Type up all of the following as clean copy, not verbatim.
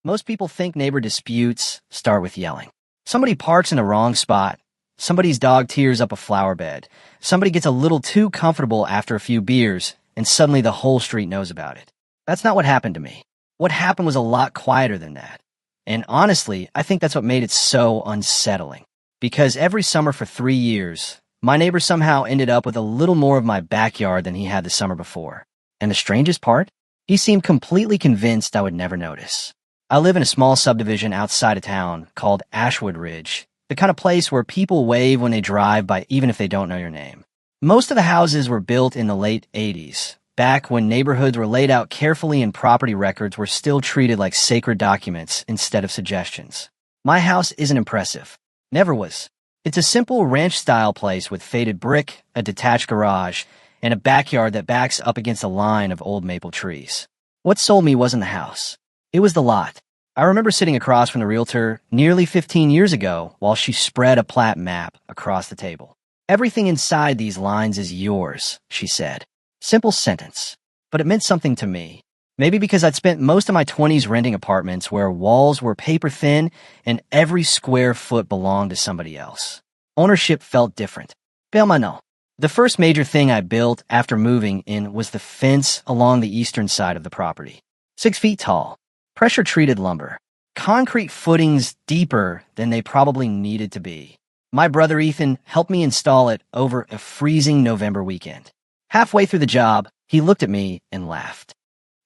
Most people think neighbor disputes start with yelling. Somebody parks in the wrong spot. Somebody's dog tears up a flower bed. Somebody gets a little too comfortable after a few beers, and suddenly the whole street knows about it. That's not what happened to me. What happened was a lot quieter than that. And honestly, I think that's what made it so unsettling. Because every summer for 3 years, my neighbor somehow ended up with a little more of my backyard than he had the summer before. And the strangest part? He seemed completely convinced I would never notice. I live in a small subdivision outside of town called Ashwood Ridge, the kind of place where people wave when they drive by even if they don't know your name. Most of the houses were built in the late 80s, back when neighborhoods were laid out carefully and property records were still treated like sacred documents instead of suggestions. My house isn't impressive. Never was. It's a simple ranch-style place with faded brick, a detached garage, and a backyard that backs up against a line of old maple trees. What sold me wasn't the house. It was the lot. I remember sitting across from the realtor nearly 15 years ago while she spread a plat map across the table. "Everything inside these lines is yours," she said. Simple sentence, but it meant something to me. Maybe because I'd spent most of my 20s renting apartments where walls were paper thin and every square foot belonged to somebody else. Ownership felt different. Permanent. The first major thing I built after moving in was the fence along the eastern side of the property. 6 feet tall. Pressure-treated lumber. Concrete footings deeper than they probably needed to be. My brother Ethan helped me install it over a freezing November weekend. Halfway through the job, he looked at me and laughed.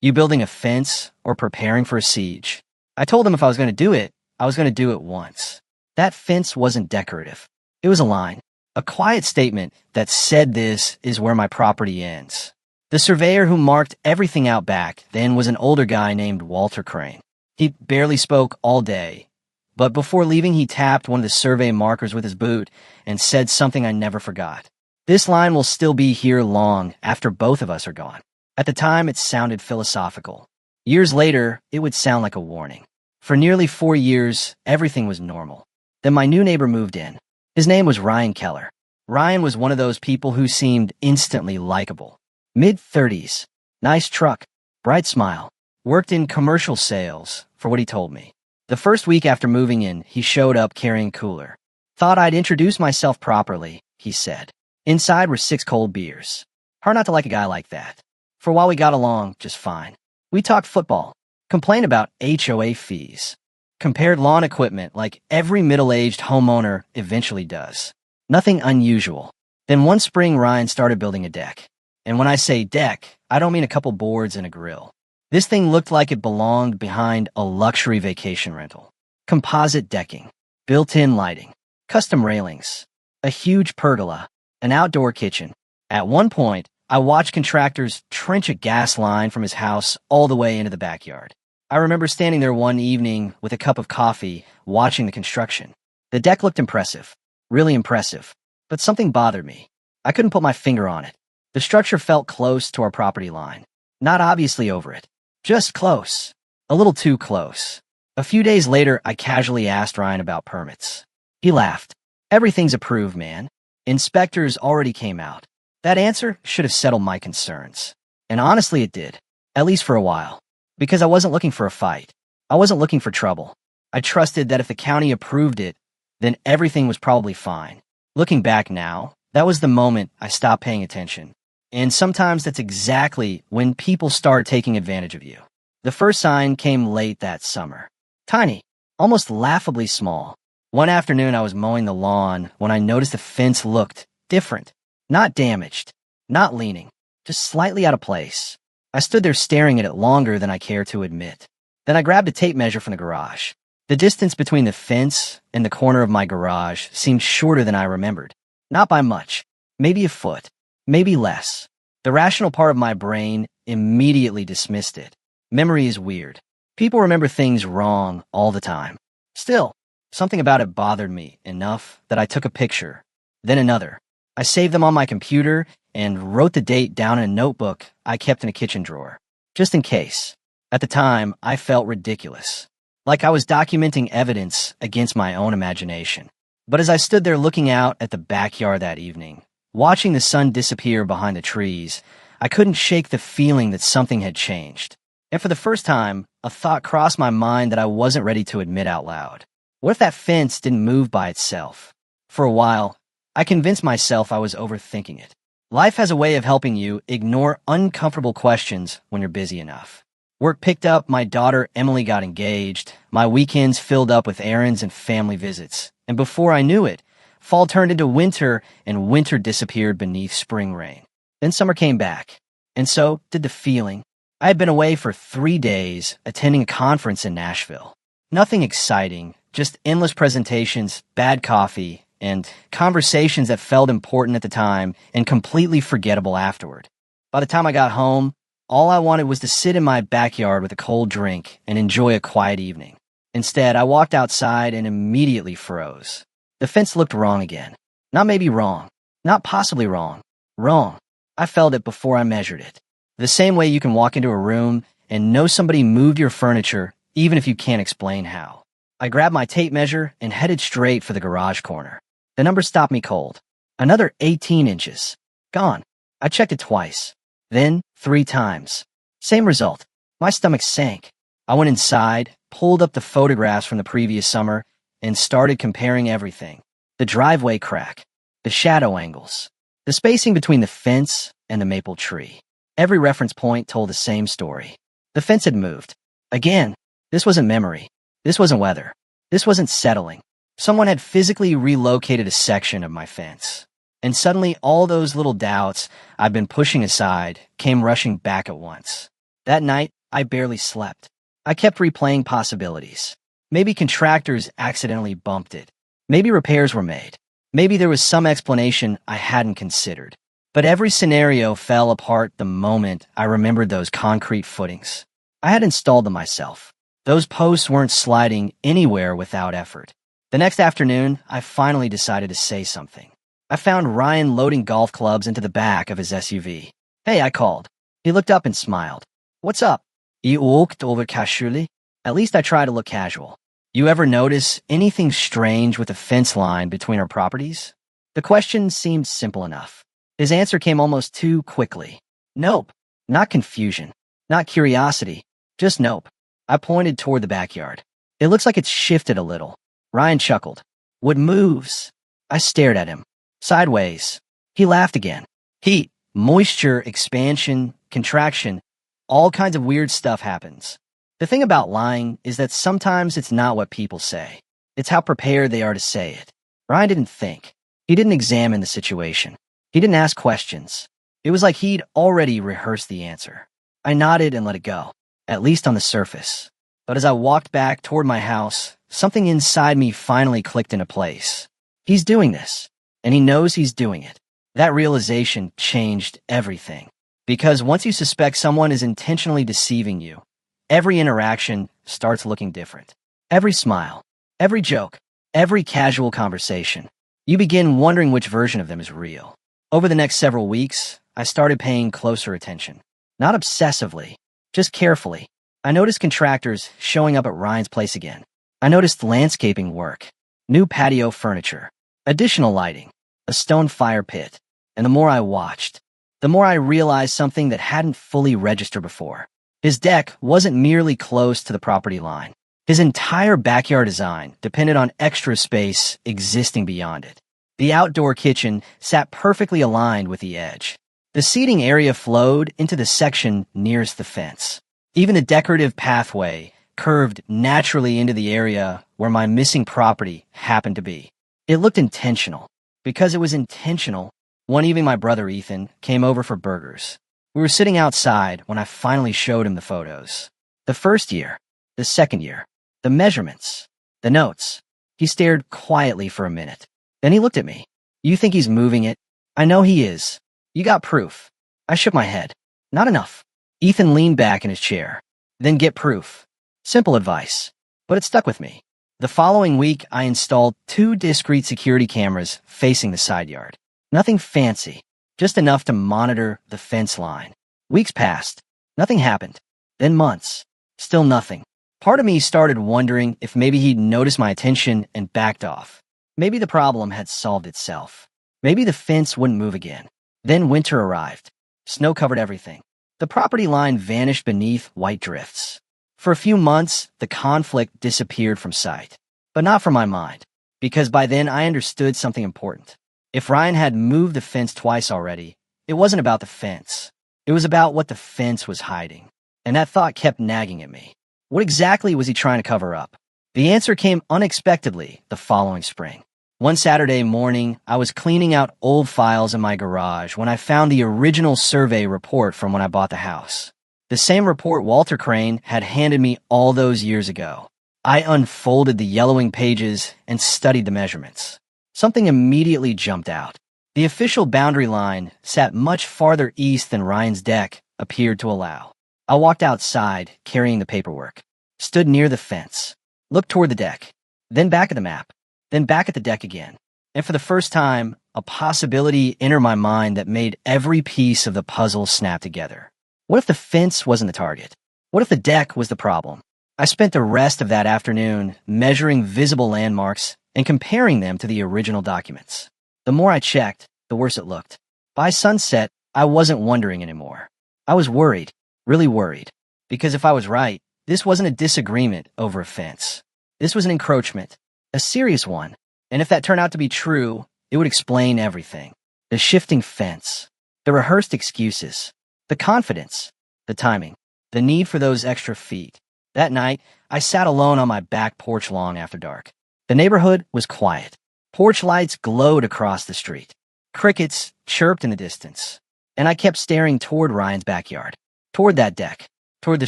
"You building a fence or preparing for a siege?" I told him if I was going to do it, I was going to do it once. That fence wasn't decorative. It was a line. A quiet statement that said this is where my property ends. The surveyor who marked everything out back then was an older guy named Walter Crane. He barely spoke all day, but before leaving he tapped one of the survey markers with his boot and said something I never forgot. "This line will still be here long after both of us are gone." At the time, it sounded philosophical. Years later, it would sound like a warning. For nearly 4 years, everything was normal. Then my new neighbor moved in. His name was Ryan Keller. Ryan was one of those people who seemed instantly likable. Mid-30s, nice truck, bright smile, worked in commercial sales, for what he told me. The first week after moving in, he showed up carrying a cooler. "Thought I'd introduce myself properly," he said. Inside were 6 cold beers. Hard not to like a guy like that. For a while we got along just fine. We talked football, complained about HOA fees, compared lawn equipment like every middle-aged homeowner eventually does. Nothing unusual. Then one spring Ryan started building a deck. And when I say deck, I don't mean a couple boards and a grill. This thing looked like it belonged behind a luxury vacation rental. Composite decking, built-in lighting, custom railings, a huge pergola, an outdoor kitchen. At one point, I watched contractors trench a gas line from his house all the way into the backyard. I remember standing there one evening with a cup of coffee, watching the construction. The deck looked impressive, really impressive, but something bothered me. I couldn't put my finger on it. The structure felt close to our property line. Not obviously over it. Just close. A little too close. A few days later, I casually asked Ryan about permits. He laughed. "Everything's approved, man. Inspectors already came out." That answer should have settled my concerns. And honestly, it did. At least for a while. Because I wasn't looking for a fight. I wasn't looking for trouble. I trusted that if the county approved it, then everything was probably fine. Looking back now, that was the moment I stopped paying attention. And sometimes that's exactly when people start taking advantage of you. The first sign came late that summer. Tiny, almost laughably small. One afternoon I was mowing the lawn when I noticed the fence looked different. Not damaged, not leaning, just slightly out of place. I stood there staring at it longer than I cared to admit. Then I grabbed a tape measure from the garage. The distance between the fence and the corner of my garage seemed shorter than I remembered. Not by much. Maybe a foot. Maybe less. The rational part of my brain immediately dismissed it. Memory is weird. People remember things wrong all the time. Still, something about it bothered me enough that I took a picture, then another. I saved them on my computer and wrote the date down in a notebook I kept in a kitchen drawer, just in case. At the time, I felt ridiculous, like I was documenting evidence against my own imagination. But as I stood there looking out at the backyard that evening, watching the sun disappear behind the trees, I couldn't shake the feeling that something had changed. And for the first time, a thought crossed my mind that I wasn't ready to admit out loud. What if that fence didn't move by itself? For a while, I convinced myself I was overthinking it. Life has a way of helping you ignore uncomfortable questions when you're busy enough. Work picked up, my daughter Emily got engaged, my weekends filled up with errands and family visits, and before I knew it, fall turned into winter and winter disappeared beneath spring rain. Then summer came back, and so did the feeling. I had been away for 3 days, attending a conference in Nashville. Nothing exciting, just endless presentations, bad coffee, and conversations that felt important at the time and completely forgettable afterward. By the time I got home, all I wanted was to sit in my backyard with a cold drink and enjoy a quiet evening. Instead, I walked outside and immediately froze. The fence looked wrong again. Not maybe wrong. Not possibly wrong. Wrong. I felt it before I measured it. The same way you can walk into a room and know somebody moved your furniture even if you can't explain how. I grabbed my tape measure and headed straight for the garage corner. The number stopped me cold. Another 18 inches. Gone. I checked it twice. Then 3 times. Same result. My stomach sank. I went inside, pulled up the photographs from the previous summer, and started comparing everything. The driveway crack, the shadow angles, the spacing between the fence and the maple tree. Every reference point told the same story. The fence had moved. Again, this wasn't memory. This wasn't weather. This wasn't settling. Someone had physically relocated a section of my fence. And suddenly all those little doubts I'd been pushing aside came rushing back at once. That night, I barely slept. I kept replaying possibilities. Maybe contractors accidentally bumped it. Maybe repairs were made. Maybe there was some explanation I hadn't considered. But every scenario fell apart the moment I remembered those concrete footings. I had installed them myself. Those posts weren't sliding anywhere without effort. The next afternoon, I finally decided to say something. I found Ryan loading golf clubs into the back of his SUV. "Hey," I called. He looked up and smiled. "What's up?" "You walked over casually?" At least I try to look casual. "You ever notice anything strange with the fence line between our properties?" The question seemed simple enough. His answer came almost too quickly. "Nope." Not confusion. Not curiosity. Just nope. I pointed toward the backyard. "It looks like it's shifted a little." Ryan chuckled. "What moves?" I stared at him. Sideways. He laughed again. Heat, moisture, expansion, contraction, all kinds of weird stuff happens. The thing about lying is that sometimes it's not what people say. It's how prepared they are to say it. Ryan didn't think. He didn't examine the situation. He didn't ask questions. It was like he'd already rehearsed the answer. I nodded and let it go, at least on the surface. But as I walked back toward my house, something inside me finally clicked into place. He's doing this, and he knows he's doing it. That realization changed everything. Because once you suspect someone is intentionally deceiving you, every interaction starts looking different. Every smile, every joke, every casual conversation. You begin wondering which version of them is real. Over the next several weeks, I started paying closer attention. Not obsessively, just carefully. I noticed contractors showing up at Ryan's place again. I noticed landscaping work, new patio furniture, additional lighting, a stone fire pit. And the more I watched, the more I realized something that hadn't fully registered before. His deck wasn't merely close to the property line. His entire backyard design depended on extra space existing beyond it. The outdoor kitchen sat perfectly aligned with the edge. The seating area flowed into the section nearest the fence. Even the decorative pathway curved naturally into the area where my missing property happened to be. It looked intentional. Because it was intentional, one evening my brother Ethan came over for burgers. We were sitting outside when I finally showed him the photos. The first year, the second year, the measurements, the notes. He stared quietly for a minute. Then he looked at me. "You think he's moving it?" "I know he is. You got proof." I shook my head. "Not enough." Ethan leaned back in his chair. "Then get proof." Simple advice, but it stuck with me. The following week, I installed 2 discrete security cameras facing the side yard. Nothing fancy, just enough to monitor the fence line. Weeks passed. Nothing happened. Then months. Still nothing. Part of me started wondering if maybe he'd noticed my attention and backed off. Maybe the problem had solved itself. Maybe the fence wouldn't move again. Then winter arrived. Snow covered everything. The property line vanished beneath white drifts. For a few months, the conflict disappeared from sight. But not from my mind, because by then I understood something important. If Ryan had moved the fence twice already, it wasn't about the fence. It was about what the fence was hiding. And that thought kept nagging at me. What exactly was he trying to cover up? The answer came unexpectedly the following spring. One Saturday morning, I was cleaning out old files in my garage when I found the original survey report from when I bought the house. The same report Walter Crane had handed me all those years ago. I unfolded the yellowing pages and studied the measurements. Something immediately jumped out. The official boundary line sat much farther east than Ryan's deck appeared to allow. I walked outside, carrying the paperwork, stood near the fence, looked toward the deck, then back at the map, then back at the deck again. And for the first time, a possibility entered my mind that made every piece of the puzzle snap together. What if the fence wasn't the target? What if the deck was the problem? I spent the rest of that afternoon measuring visible landmarks and comparing them to the original documents. The more I checked, the worse it looked. By sunset, I wasn't wondering anymore. I was worried, really worried, because if I was right, this wasn't a disagreement over a fence. This was an encroachment, a serious one, and if that turned out to be true, it would explain everything. The shifting fence, the rehearsed excuses, the confidence, the timing, the need for those extra feet. That night, I sat alone on my back porch long after dark. The neighborhood was quiet. Porch lights glowed across the street. Crickets chirped in the distance. And I kept staring toward Ryan's backyard, toward that deck, toward the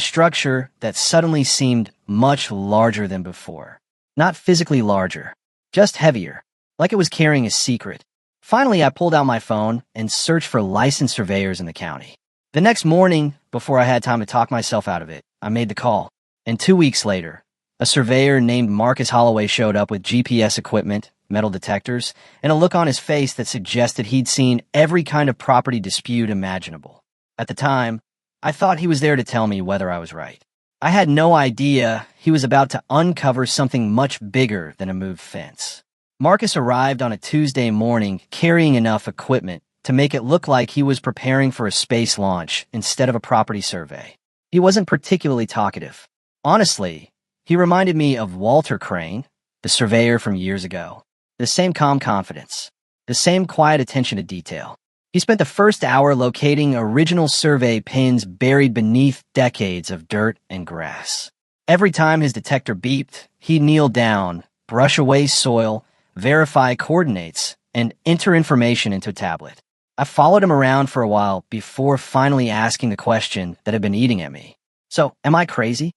structure that suddenly seemed much larger than before. Not physically larger, just heavier, like it was carrying a secret. Finally, I pulled out my phone and searched for licensed surveyors in the county. The next morning, before I had time to talk myself out of it, I made the call. And 2 weeks later, a surveyor named Marcus Holloway showed up with GPS equipment, metal detectors, and a look on his face that suggested he'd seen every kind of property dispute imaginable. At the time, I thought he was there to tell me whether I was right. I had no idea he was about to uncover something much bigger than a moved fence. Marcus arrived on a Tuesday morning carrying enough equipment to make it look like he was preparing for a space launch instead of a property survey. He wasn't particularly talkative. Honestly, he reminded me of Walter Crane, the surveyor from years ago. The same calm confidence, the same quiet attention to detail. He spent the first hour locating original survey pins buried beneath decades of dirt and grass. Every time his detector beeped, he'd kneel down, brush away soil, verify coordinates, and enter information into a tablet. I followed him around for a while before finally asking the question that had been eating at me. So, am I crazy?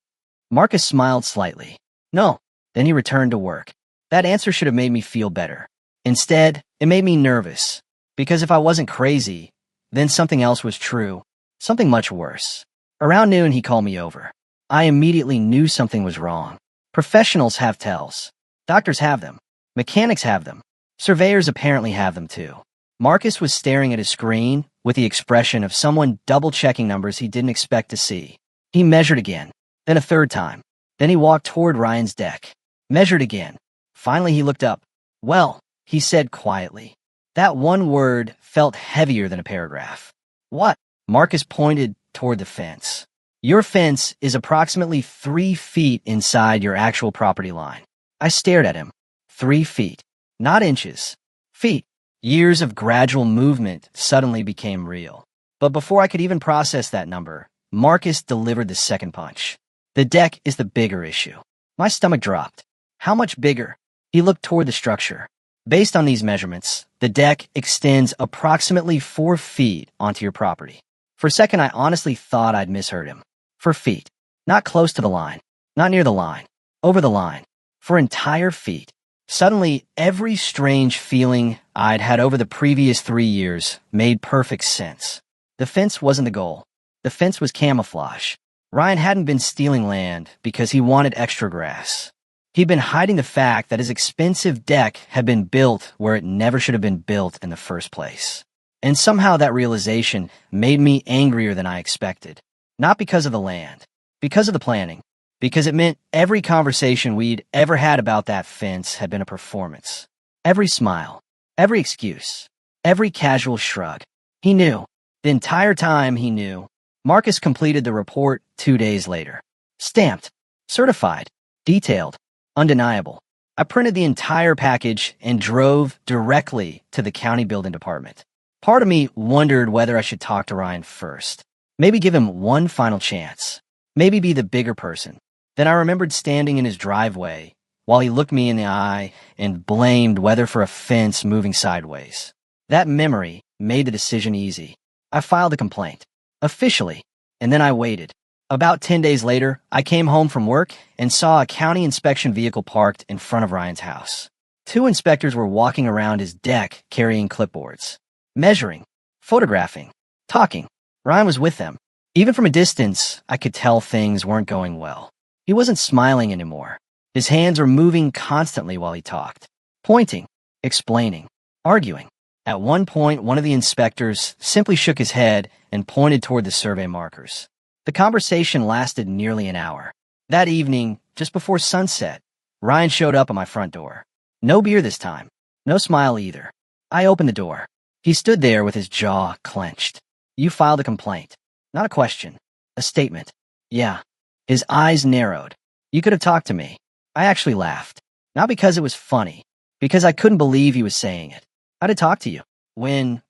Marcus smiled slightly. No. Then he returned to work. That answer should have made me feel better. Instead, it made me nervous. Because if I wasn't crazy, then something else was true. Something much worse. Around noon, he called me over. I immediately knew something was wrong. Professionals have tells. Doctors have them. Mechanics have them. Surveyors apparently have them too. Marcus was staring at his screen with the expression of someone double-checking numbers he didn't expect to see. He measured again. Then a third time. Then he walked toward Ryan's deck. Measured again. Finally, he looked up. Well, he said quietly. That one word felt heavier than a paragraph. What? Marcus pointed toward the fence. Your fence is approximately 3 feet inside your actual property line. I stared at him. 3 feet. Not inches. Feet. Years of gradual movement suddenly became real. But before I could even process that number, Marcus delivered the second punch. The deck is the bigger issue. My stomach dropped. How much bigger? He looked toward the structure. Based on these measurements, the deck extends approximately 4 feet onto your property. For a second, I honestly thought I'd misheard him. 4 feet. Not close to the line. Not near the line. Over the line. 4 entire feet. Suddenly, every strange feeling I'd had over the previous 3 years made perfect sense. The fence wasn't the goal. The fence was camouflage. Ryan hadn't been stealing land because he wanted extra grass. He'd been hiding the fact that his expensive deck had been built where it never should have been built in the first place. And somehow that realization made me angrier than I expected. Not because of the land, because of the planning, because it meant every conversation we'd ever had about that fence had been a performance. Every smile, every excuse, every casual shrug. He knew. The entire time he knew. Marcus completed the report 2 days later. Stamped, certified, detailed, undeniable. I printed the entire package and drove directly to the county building department. Part of me wondered whether I should talk to Ryan first. Maybe give him one final chance. Maybe be the bigger person. Then I remembered standing in his driveway while he looked me in the eye and blamed weather for a fence moving sideways. That memory made the decision easy. I filed a complaint, officially, and then I waited. About 10 days later, I came home from work and saw a county inspection vehicle parked in front of Ryan's house. 2 inspectors were walking around his deck carrying clipboards, measuring, photographing, talking. Ryan was with them. Even from a distance, I could tell things weren't going well. He wasn't smiling anymore. His hands were moving constantly while he talked, pointing, explaining, arguing. At one point, one of the inspectors simply shook his head and pointed toward the survey markers. The conversation lasted nearly an hour. That evening, just before sunset, Ryan showed up at my front door. No beer this time. No smile either. I opened the door. He stood there with his jaw clenched. You filed a complaint. Not a question. A statement. Yeah. His eyes narrowed. You could have talked to me. I actually laughed. Not because it was funny. Because I couldn't believe he was saying it. I'd have talked to you. When?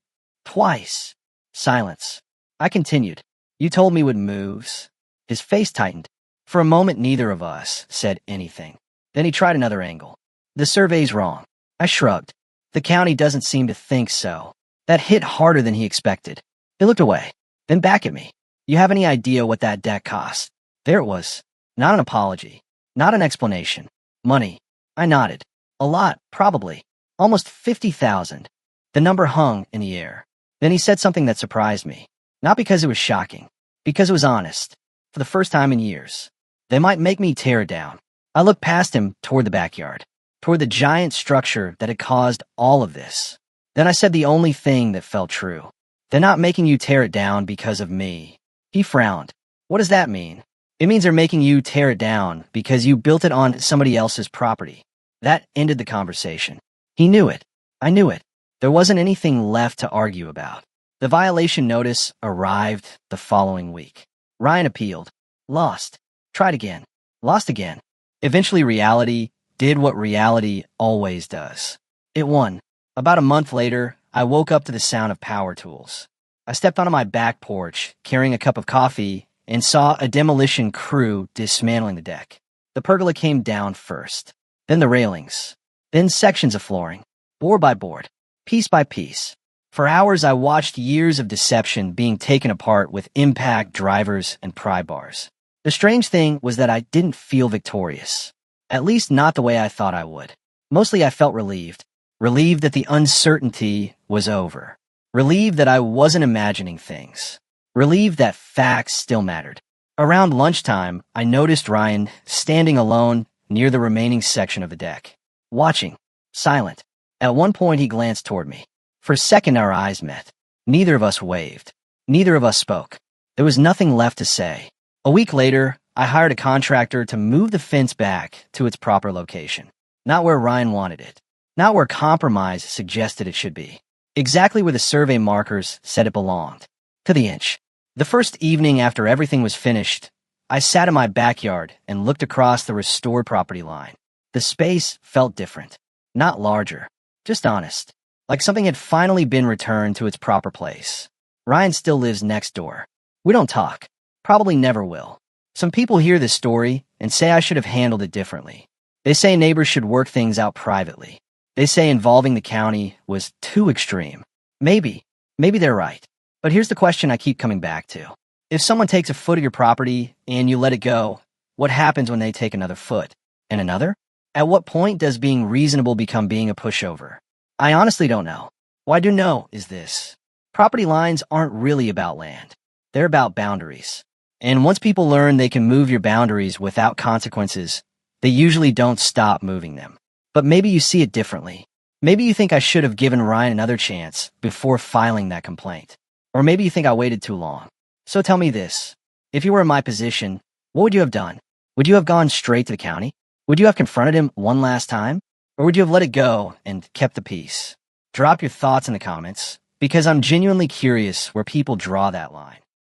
Twice. Silence. I continued. You told me with moves. His face tightened. For a moment, neither of us said anything. Then he tried another angle. The survey's wrong. I shrugged. The county doesn't seem to think so. That hit harder than he expected. He looked away, then back at me. You have any idea what that deck cost? There it was. Not an apology. Not an explanation. Money. I nodded. A lot, probably. Almost 50,000. The number hung in the air. Then he said something that surprised me. Not because it was shocking. Because it was honest. For the first time in years. They might make me tear it down. I looked past him toward the backyard. Toward the giant structure that had caused all of this. Then I said the only thing that felt true. They're not making you tear it down because of me. He frowned. What does that mean? It means they're making you tear it down because you built it on somebody else's property. That ended the conversation. He knew it. I knew it. There wasn't anything left to argue about. The violation notice arrived the following week. Ryan appealed. Lost. Tried again. Lost again. Eventually reality did what reality always does. It won. About a month later, I woke up to the sound of power tools. I stepped onto my back porch, carrying a cup of coffee, and saw a demolition crew dismantling the deck. The pergola came down first, then the railings, then sections of flooring, board by board, piece by piece. For hours, I watched years of deception being taken apart with impact drivers and pry bars. The strange thing was that I didn't feel victorious. At least not the way I thought I would. Mostly I felt relieved. Relieved that the uncertainty was over. Relieved that I wasn't imagining things. Relieved that facts still mattered. Around lunchtime, I noticed Ryan standing alone near the remaining section of the deck. Watching. Silent. At one point, he glanced toward me. For a second, our eyes met. Neither of us waved. Neither of us spoke. There was nothing left to say. A week later, I hired a contractor to move the fence back to its proper location. Not where Ryan wanted it. Not where compromise suggested it should be. Exactly where the survey markers said it belonged. To the inch. The first evening after everything was finished, I sat in my backyard and looked across the restored property line. The space felt different. Not larger. Just honest. Like something had finally been returned to its proper place. Ryan still lives next door. We don't talk. Probably never will. Some people hear this story and say I should have handled it differently. They say neighbors should work things out privately. They say involving the county was too extreme. Maybe they're right. But here's the question I keep coming back to. If someone takes a foot of your property and you let it go, what happens when they take another foot? And another? At what point does being reasonable become being a pushover? I honestly don't know. What I do know is this. Property lines aren't really about land. They're about boundaries. And once people learn they can move your boundaries without consequences, they usually don't stop moving them. But maybe you see it differently. Maybe you think I should have given Ryan another chance before filing that complaint. Or maybe you think I waited too long. So tell me this. If you were in my position, what would you have done? Would you have gone straight to the county? Would you have confronted him one last time? Or would you have let it go and kept the peace? Drop your thoughts in the comments, because I'm genuinely curious where people draw that line.